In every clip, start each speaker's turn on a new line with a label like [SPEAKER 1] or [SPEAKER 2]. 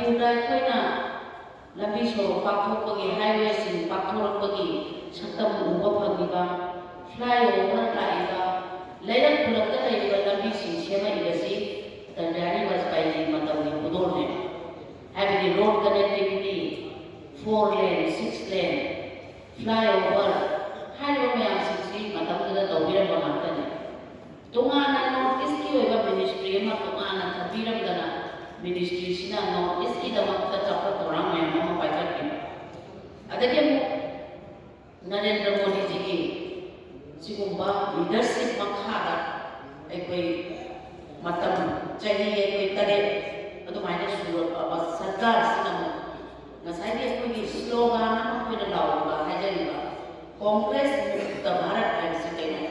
[SPEAKER 1] ꯃꯅꯤꯄꯨꯔꯗ ꯑꯩꯈꯣꯏꯅ ꯂꯝꯕꯤ ꯁꯣꯔꯣꯛ ꯄꯥꯛꯊꯣꯛꯄꯒꯤ ꯍꯥꯏꯋꯦꯁꯤꯡ ꯄꯥꯛꯊꯣꯔꯛꯄꯒꯤ ꯁꯛꯇꯝ ꯎꯕ ꯐꯪꯉꯤꯕ ꯐ꯭ꯂꯥꯏꯑꯣꯚꯔ ꯂꯥꯛꯏꯕ ꯂꯩꯔꯛ ꯈꯨꯜꯂꯛꯇ ꯂꯩꯔꯤꯕ ꯂꯝꯕꯤꯁꯤꯡ ꯁꯦꯝꯃꯛꯏꯕꯁꯤ ꯇꯟꯖꯥꯅꯤ ꯕꯥꯖꯄꯥꯏꯒꯤ ꯃꯇꯝꯒꯤ ꯈꯨꯗꯣꯜꯅꯦ ꯍꯥꯏꯕꯗꯤ ꯔꯣꯗ ꯀꯅꯦꯛꯇꯤꯚꯤꯇꯤ 4 ꯂꯦꯟ 6 ꯂꯦꯟ ꯐ꯭ꯂꯥꯏꯑꯣꯚꯔ ꯍꯥꯏꯔꯤꯕ ꯃꯌꯥꯝꯁꯤꯡꯁꯤ ꯃꯇꯝꯗꯨꯗ ꯇꯧꯕꯤꯔꯝꯕ ꯉꯥꯛꯇꯅꯤ ꯇꯣꯉꯥꯟꯅ ꯅꯣꯔꯠ ꯏꯁꯀꯤ ꯑꯣꯏꯕ ꯃꯤꯅꯤꯁꯇ꯭ꯔꯤ ꯑꯃ ꯇꯣꯉꯥꯟꯅ ꯊꯝꯕꯤꯔꯝꯗꯅ ꯃꯤꯅꯤꯁꯇ꯭ꯔꯤꯁꯤꯅ ꯅꯣꯔꯠ ꯏꯁꯀꯤꯗꯃꯛꯇ ꯆꯥꯎꯈꯠ ꯊꯧꯔꯥꯡ ꯃꯌꯥꯝ ꯑꯃ ꯄꯥꯏꯈꯠꯈꯤꯕ ꯑꯗꯒꯤ ꯑꯃꯨꯛ ꯅꯔꯦꯟꯗ꯭ꯔ ꯃꯣꯗꯤꯖꯤꯒꯤ ꯁꯤꯒꯨꯝꯕ ꯂꯤꯗꯔꯁꯤꯞ ꯃꯈꯥꯗ ꯑꯩꯈꯣꯏ ꯃꯇꯝ ꯆꯍꯤ ꯑꯩꯈꯣꯏ 7 ꯑꯗꯨꯃꯥꯏꯅ ꯁꯨꯔꯛꯑꯕ ꯁꯔꯀꯥꯔꯁꯤꯅ ꯑꯃꯨꯛ ꯉꯁꯥꯏꯒꯤ ꯑꯩꯈꯣꯏꯒꯤ ꯁ꯭ꯂꯣꯒꯥꯟ ꯑꯃ ꯑꯩꯈꯣꯏꯅ ꯂꯥꯎꯔꯤꯕ ꯍꯥꯏꯖꯔꯤꯕ ꯀꯣꯡꯒ꯭ꯔꯦꯁ ꯃꯨꯛꯇ ꯚꯥꯔꯠ ꯍꯥꯏꯕꯁꯤ ꯀꯩꯅꯣ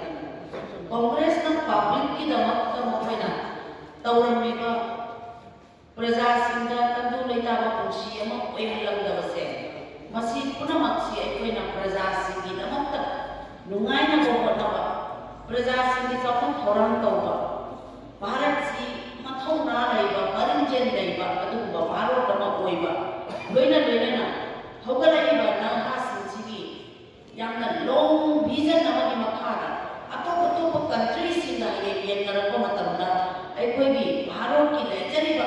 [SPEAKER 1] ꯀꯣꯡꯒ꯭ꯔꯦꯁꯅ ꯄꯕ꯭ꯂꯤꯛꯀꯤꯗꯃꯛꯇ ꯃꯈꯣꯏꯅ ꯇꯧꯔꯝꯃꯤꯕ ꯄ꯭ꯔꯖꯥꯁꯤꯡꯗ ꯇꯪꯗꯨ ꯂꯩꯇꯥꯕ ꯄꯨꯟꯁꯤ ꯑꯃ ꯑꯣꯏꯍꯜꯂꯝꯗꯕꯁꯦ ꯃꯁꯤ ꯄꯨꯝꯅꯃꯛꯁꯤ ꯑꯩꯈꯣꯏꯅ ꯄ꯭ꯔꯖꯥꯁꯤꯡꯒꯤꯗꯃꯛꯇ ꯅꯨꯡꯉꯥꯏꯅꯕ ꯍꯣꯠꯅꯕ ꯄ꯭ꯔꯖꯥꯁꯤꯡꯒꯤ ꯆꯥꯎꯈꯠ ꯊꯧꯔꯥꯡ ꯇꯧꯕ ꯚꯥꯔꯠꯁꯤ ꯃꯊꯧꯅꯥ ꯂꯩꯕ ꯃꯔꯤꯡꯖꯦꯜ ꯂꯩꯕ ꯑꯗꯨꯒꯨꯝꯕ ꯚꯥꯔꯠ ꯑꯃ ꯑꯣꯏꯕ ꯂꯣꯏꯅꯅ ꯍꯧꯒꯠꯂꯛꯏꯕ ꯅꯍꯥꯁꯤꯡꯁꯤꯒꯤ ꯌꯥꯝꯅ ꯂꯣꯡ ꯚꯤꯖꯟ ꯑꯃꯒꯤ ꯃꯈꯥꯗ ꯑꯇꯣꯞꯄ ꯀꯟꯇ꯭ꯔꯤꯁꯤꯡꯒ ꯍꯌꯦꯡ ꯌꯦꯡꯅꯔꯛꯄ ꯃꯇꯝꯗ ꯑꯩꯈꯣꯏꯒꯤ ꯚꯥꯔꯠꯀꯤ ꯂꯩꯖꯔꯤꯕ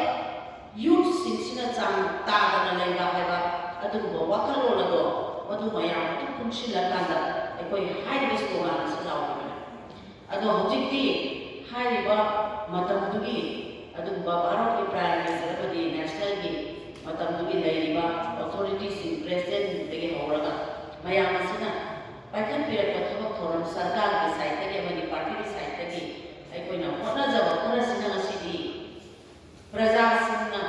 [SPEAKER 1] ꯌꯨꯠꯁꯤꯡꯁꯤꯅ ꯆꯥꯡ ꯇꯥꯗꯅ ꯂꯩꯕ ꯍꯥꯏꯕ ꯑꯗꯨꯒꯨꯝꯕ ꯋꯥꯈꯜꯂꯣꯟ ꯑꯗꯣ ꯃꯗꯨ ꯃꯌꯥꯝ ꯑꯗꯨ ꯄꯨꯟꯁꯤꯜꯂꯀꯥꯟꯗ ꯑꯩꯈꯣꯏ ꯍꯥꯏꯔꯤꯕ ꯁ꯭ꯂꯣꯒꯥꯟ ꯑꯁꯤ ꯂꯥꯎꯔꯤꯕꯅꯤ ꯑꯗꯣ ꯍꯧꯖꯤꯛꯇꯤ ꯍꯥꯏꯔꯤꯕ ꯃꯇꯝꯗꯨꯒꯤ ꯑꯗꯨꯒꯨꯝꯕ ꯚꯥꯔꯠꯀꯤ ꯄ꯭ꯔꯥꯏꯝ ꯃꯤꯅꯤꯁꯇꯔ ꯑꯃꯗꯤ ꯅꯦꯁꯅꯦꯜꯒꯤ ꯃꯇꯝꯗꯨꯒꯤ ꯂꯩꯔꯤꯕ ꯑꯣꯊꯣꯔꯤꯇꯤꯁꯤꯡ ꯄ꯭ꯔꯦꯁꯤꯗꯦꯟꯠꯇꯒꯤ ꯍꯧꯔꯒ ꯃꯌꯥꯝ ꯑꯁꯤꯅ ꯄꯥꯏꯈꯠꯄꯤꯔꯛꯄ ꯊꯕꯛ ꯊꯧꯔꯝ ꯁꯔꯀꯥꯔꯒꯤ ꯁꯥꯏꯠꯇꯒꯤ ꯑꯃꯗꯤ ꯄꯥꯔꯇꯤꯒꯤ ꯁꯥꯏꯠꯇꯒꯤ ꯑꯩꯈꯣꯏꯅ ꯍꯣꯠꯅꯖꯕ ꯈꯔꯁꯤꯅ ꯉꯁꯤꯗꯤ ꯄ꯭ꯔꯖꯥꯁꯤꯡꯅ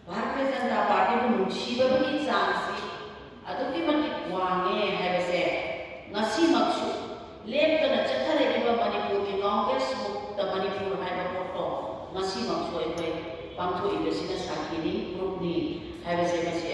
[SPEAKER 1] ꯚꯥꯔꯇꯤꯌ ꯖꯅꯇꯥ ꯄꯥꯔꯇꯤꯕꯨ ꯅꯨꯡꯁꯤꯕꯒꯤ ꯆꯥꯡꯁꯤ ꯑꯗꯨꯛꯀꯤ ꯃꯇꯤꯛ ꯋꯥꯡꯉꯦ ꯍꯥꯏꯕꯁꯦ ꯉꯁꯤꯃꯛꯁꯨ ꯂꯦꯞꯇꯅ ꯆꯠꯊꯔꯛꯏꯕ ꯃꯅꯤꯄꯨꯔꯒꯤ ꯀꯣꯡꯒ꯭ꯔꯦꯁ ꯃꯨꯛꯇ ꯃꯅꯤꯄꯨꯔ ꯍꯥꯏꯕ ꯄꯣꯠꯇꯣ ꯉꯁꯤꯃꯛꯁꯨ ꯑꯩꯈꯣꯏ ꯄꯥꯡꯊꯣꯛꯏꯕꯁꯤꯅ ꯁꯥꯈꯤꯅꯤ ꯄ꯭ꯔꯨꯐꯅꯤ ꯍꯥꯏꯕꯁꯦ ꯉꯁꯤ